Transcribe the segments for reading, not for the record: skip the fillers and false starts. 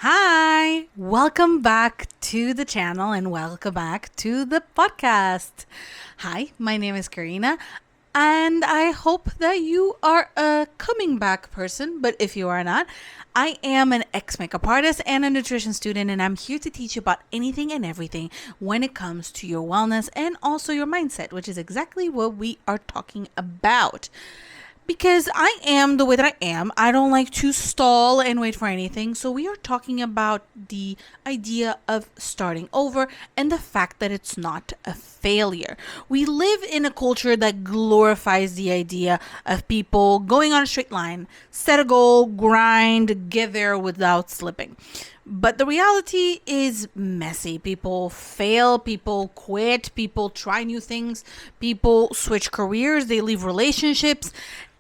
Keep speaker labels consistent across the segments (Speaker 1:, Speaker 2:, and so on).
Speaker 1: Hi, welcome back to the channel and welcome back to the podcast. Hi, my name is Karina, and I hope that you are a coming back person. But if you are not, I am an ex makeup artist and a nutrition student, and I'm here to teach you about anything and everything when it comes to your wellness and also your mindset, which is exactly what we are talking about. Because I am the way that I am, I don't like to stall and wait for anything. So, we are talking about the idea of starting over and the fact that it's not a failure. We live in a culture that glorifies the idea of people going on a straight line, set a goal, grind, get there without slipping. But the reality is messy. People fail, people quit, people try new things, people switch careers, they leave relationships,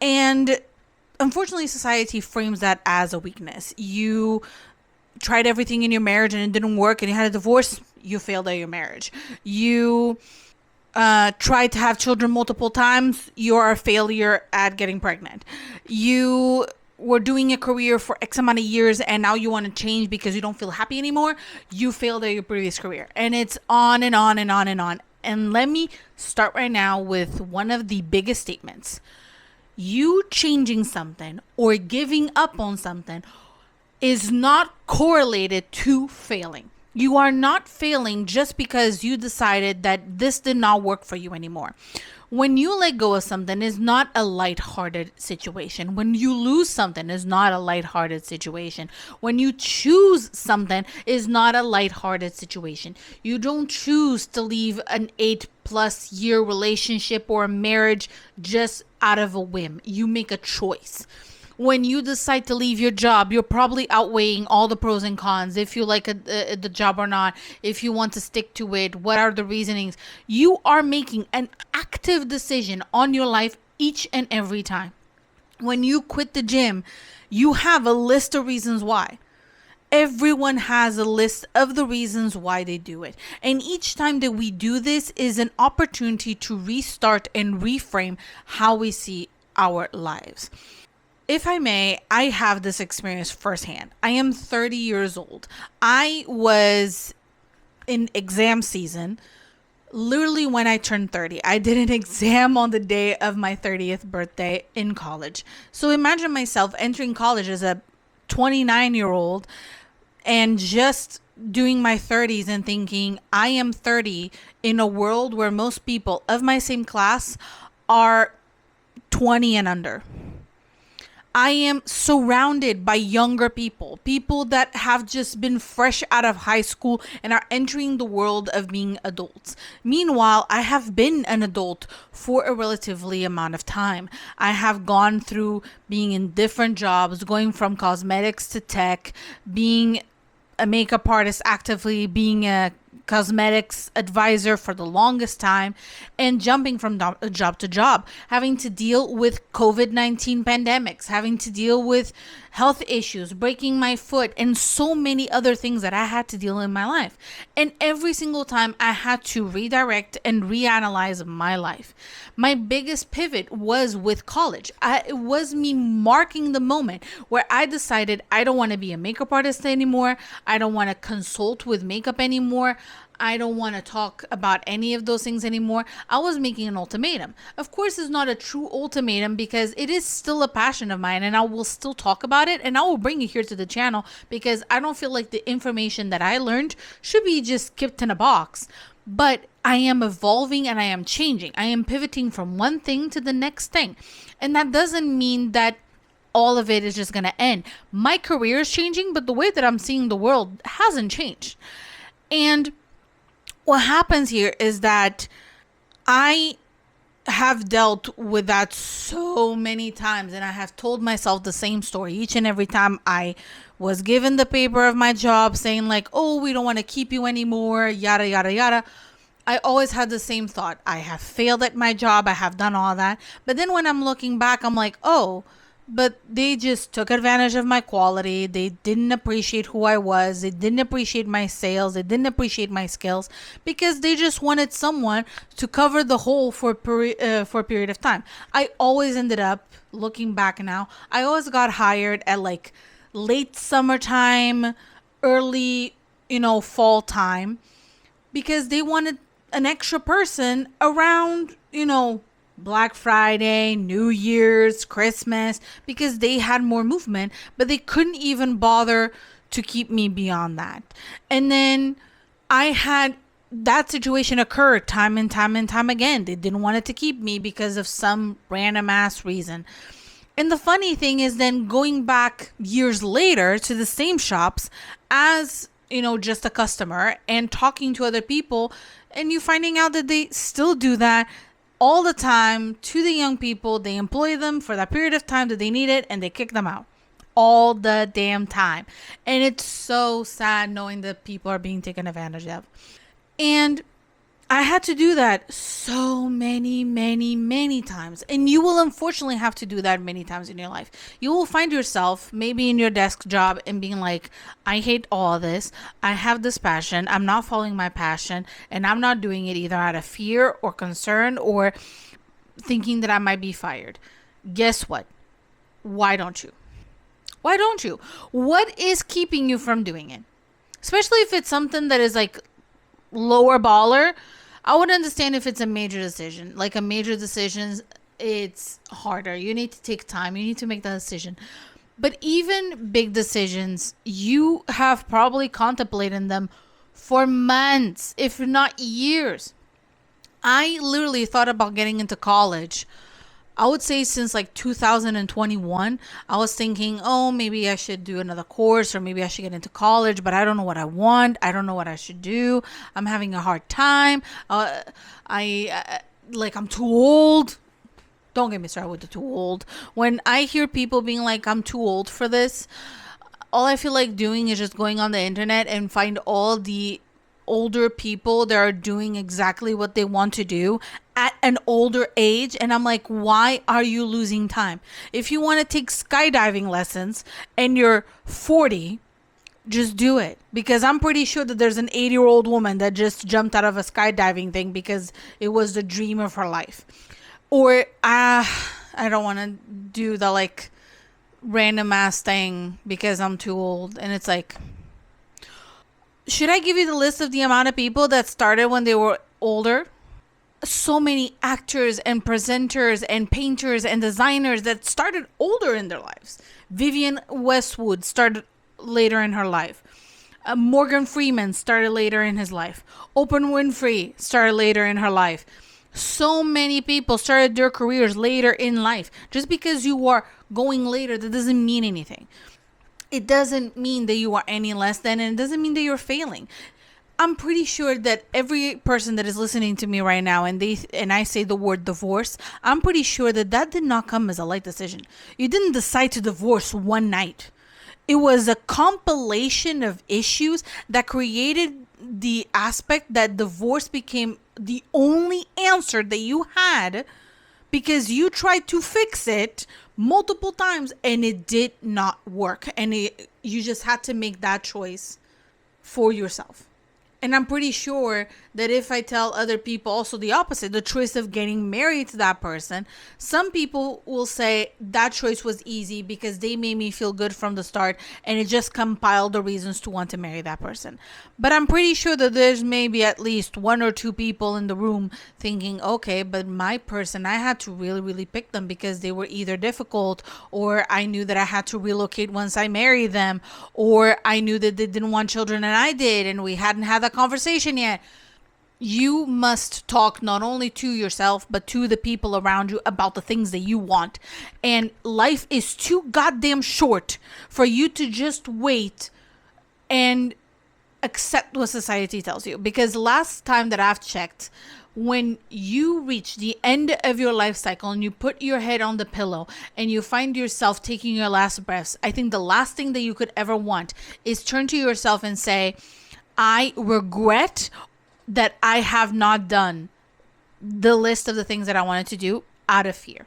Speaker 1: and unfortunately, society frames that as a weakness. You tried everything in your marriage and it didn't work, and you had a divorce, you failed at your marriage. You tried to have children multiple times, you're a failure at getting pregnant. You were doing a career for X amount of years and now you want to change because you don't feel happy anymore, you failed at your previous career. And it's on and on and on and on. And let me start right now with one of the biggest statements. You changing something or giving up on something is not correlated to failing. You are not failing just because you decided that this did not work for you anymore. When you let go of something, it's not a lighthearted situation. When you lose something, it's not a lighthearted situation. When you choose something, it's not a lighthearted situation. You don't choose to leave an 8+ year relationship or a marriage just out of a whim. You make a choice. When you decide to leave your job, you're probably outweighing all the pros and cons, if you like the job or not, if you want to stick to it, what are the reasonings. You are making an active decision on your life each and every time. When you quit the gym, you have a list of reasons why. Everyone has a list of the reasons why they do it. And each time that we do this is an opportunity to restart and reframe how we see our lives. If I may, I have this experience firsthand. I am 30 years old. I was in exam season literally when I turned 30. I did an exam on the day of my 30th birthday in college. So imagine myself entering college as a 29-year-old and just doing my 30s and thinking I am 30 in a world where most people of my same class are 20 and under. I am surrounded by younger people, people that have just been fresh out of high school and are entering the world of being adults. Meanwhile, I have been an adult for a relatively amount of time. I have gone through being in different jobs, going from cosmetics to tech, being a makeup artist actively, being a cosmetics advisor for the longest time, and jumping from job to job, having to deal with COVID-19 pandemics, having to deal with health issues, breaking my foot, and so many other things that I had to deal in my life. And every single time I had to redirect and reanalyze my life. My biggest pivot was with college. It was me marking the moment where I decided I don't want to be a makeup artist anymore. I don't want to consult with makeup anymore. I don't want to talk about any of those things anymore. I was making an ultimatum. Of course, it's not a true ultimatum because it is still a passion of mine and I will still talk about it and I will bring it here to the channel because I don't feel like the information that I learned should be just kept in a box. But I am evolving and I am changing. I am pivoting from one thing to the next thing. And that doesn't mean that all of it is just going to end. My career is changing, but the way that I'm seeing the world hasn't changed. And what happens here is that I have dealt with that so many times and I have told myself the same story each and every time I was given the paper of my job saying like, oh, we don't want to keep you anymore, yada, yada, yada. I always had the same thought. I have failed at my job. I have done all that. But then when I'm looking back, I'm like, oh, but they just took advantage of my quality. They didn't appreciate who I was. They didn't appreciate my sales. They didn't appreciate my skills because they just wanted someone to cover the hole for a period of time. I always ended up, looking back now, I always got hired at like late summertime, early, fall time because they wanted an extra person around, Black Friday, New Year's, Christmas, because they had more movement, but they couldn't even bother to keep me beyond that. And then I had that situation occur time and time and time again. They didn't want it to keep me because of some random ass reason. And the funny thing is, then going back years later to the same shops as, just a customer and talking to other people, and you finding out that they still do that all the time to the young people. They employ them for that period of time that they need it and they kick them out all the damn time. And it's so sad knowing that people are being taken advantage of. And I had to do that so many, many, many times. And you will unfortunately have to do that many times in your life. You will find yourself maybe in your desk job and being like, I hate all of this. I have this passion. I'm not following my passion. And I'm not doing it either out of fear or concern or thinking that I might be fired. Guess what? Why don't you? Why don't you? What is keeping you from doing it? Especially if it's something that is like lower baller. I would understand if it's a major decision. Like a major decision, it's harder. You need to take time. You need to make that decision. But even big decisions, you have probably contemplated them for months, if not years. I literally thought about getting into college. I would say since like 2021, I was thinking, oh, maybe I should do another course or maybe I should get into college, but I don't know what I want. I don't know what I should do. I'm having a hard time. I'm too old. Don't get me started with the too old. When I hear people being like, I'm too old for this, all I feel like doing is just going on the internet and find all the older people that are doing exactly what they want to do at an older age. And I'm like, why are you losing time? If you want to take skydiving lessons and you're 40, just do it. Because I'm pretty sure that there's an 80-year-old woman that just jumped out of a skydiving thing because it was the dream of her life. Or I don't want to do the like random ass thing because I'm too old. And it's like, should I give you the list of the amount of people that started when they were older? So many actors and presenters and painters and designers that started older in their lives. Vivienne Westwood started later in her life. Morgan Freeman started later in his life. Oprah Winfrey started later in her life. So many people started their careers later in life. Just because you are going later, that doesn't mean anything. It doesn't mean that you are any less than, and it doesn't mean that you're failing. I'm pretty sure that every person that is listening to me right now and I say the word divorce, I'm pretty sure that did not come as a light decision. You didn't decide to divorce one night. It was a compilation of issues that created the aspect that divorce became the only answer that you had because you tried to fix it multiple times and it did not work. And you just had to make that choice for yourself. And I'm pretty sure that if I tell other people also the opposite, the choice of getting married to that person, some people will say that choice was easy because they made me feel good from the start and it just compiled the reasons to want to marry that person. But I'm pretty sure that there's maybe at least one or two people in the room thinking, okay, but my person, I had to really, really pick them because they were either difficult or I knew that I had to relocate once I married them, or I knew that they didn't want children and I did and we hadn't had that conversation yet. You must talk not only to yourself but to the people around you about the things that you want. And life is too goddamn short for you to just wait and accept what society tells you. Because last time that I've checked, when you reach the end of your life cycle and you put your head on the pillow and you find yourself taking your last breaths, I think the last thing that you could ever want is turn to yourself and say, I regret that I have not done the list of the things that I wanted to do out of fear.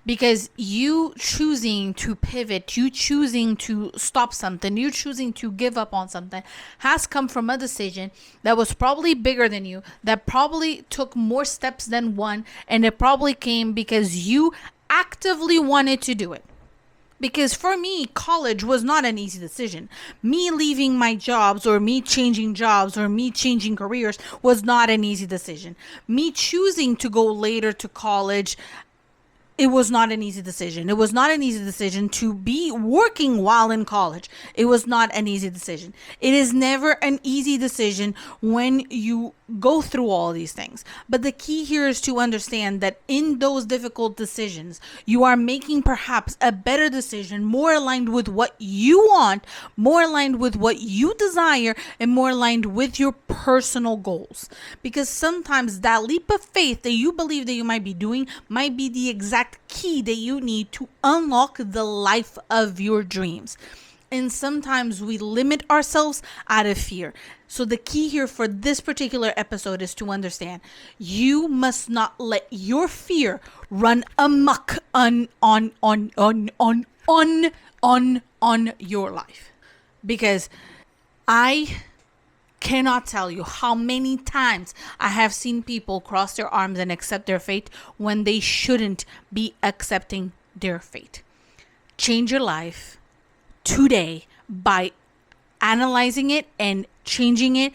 Speaker 1: Because you choosing to pivot, you choosing to stop something, you choosing to give up on something has come from a decision that was probably bigger than you, that probably took more steps than one, and it probably came because you actively wanted to do it. Because for me, college was not an easy decision. Me leaving my jobs or me changing jobs or me changing careers was not an easy decision. Me choosing to go later to college, it was not an easy decision. It was not an easy decision to be working while in college. It was not an easy decision. It is never an easy decision when you go through all these things. But the key here is to understand that in those difficult decisions, you are making perhaps a better decision, more aligned with what you want, more aligned with what you desire, and more aligned with your personal goals. Because sometimes that leap of faith that you believe that you might be doing might be the exact key that you need to unlock the life of your dreams. And sometimes we limit ourselves out of fear. So the key here for this particular episode is to understand you must not let your fear run amok on your life. Because I cannot tell you how many times I have seen people cross their arms and accept their fate when they shouldn't be accepting their fate. Change your life today by analyzing it and changing it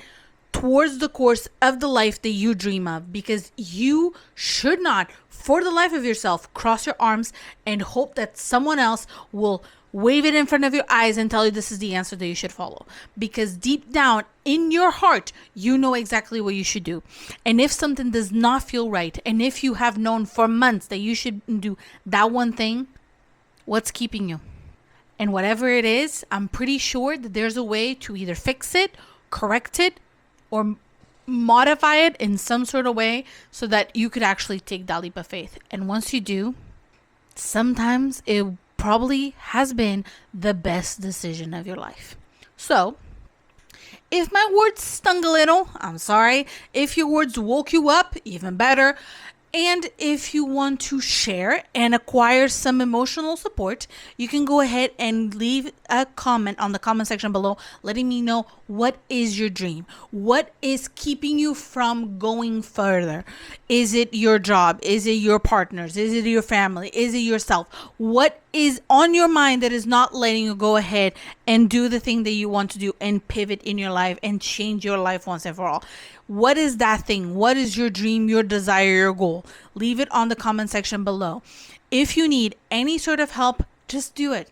Speaker 1: towards the course of the life that you dream of, because you should not, for the life of yourself, cross your arms and hope that someone else will wave it in front of your eyes and tell you this is the answer that you should follow. Because deep down in your heart, you know exactly what you should do. And if something does not feel right, and if you have known for months that you should do that one thing, what's keeping you? And whatever it is, I'm pretty sure that there's a way to either fix it, correct it, or modify it in some sort of way so that you could actually take that leap of faith. And once you do, sometimes it probably has been the best decision of your life. So, if my words stung a little, I'm sorry. If your words woke you up, even better. And if you want to share and acquire some emotional support, you can go ahead and leave a comment on the comment section below, letting me know what is your dream? What is keeping you from going further? Is it your job? Is it your partners? Is it your family? Is it yourself? What is on your mind that is not letting you go ahead and do the thing that you want to do and pivot in your life and change your life once and for all? What is that thing? What is your dream, your desire, your goal? Leave it on the comment section below. If you need any sort of help, just do it.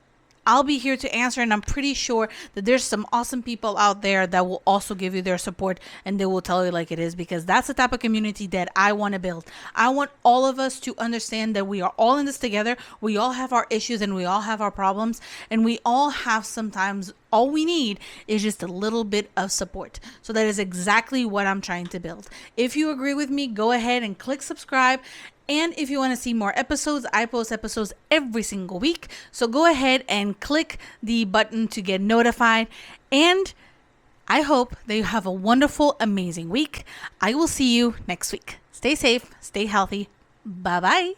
Speaker 1: I'll be here to answer, and I'm pretty sure that there's some awesome people out there that will also give you their support, and they will tell you like it is, because that's the type of community that I want to build. I want all of us to understand that we are all in this together. We all have our issues and we all have our problems, and we all have sometimes all we need is just a little bit of support. So that is exactly what I'm trying to build. If you agree with me, go ahead and click subscribe. And if you want to see more episodes, I post episodes every single week. So go ahead and click the button to get notified. And I hope that you have a wonderful, amazing week. I will see you next week. Stay safe, stay healthy. Bye-bye.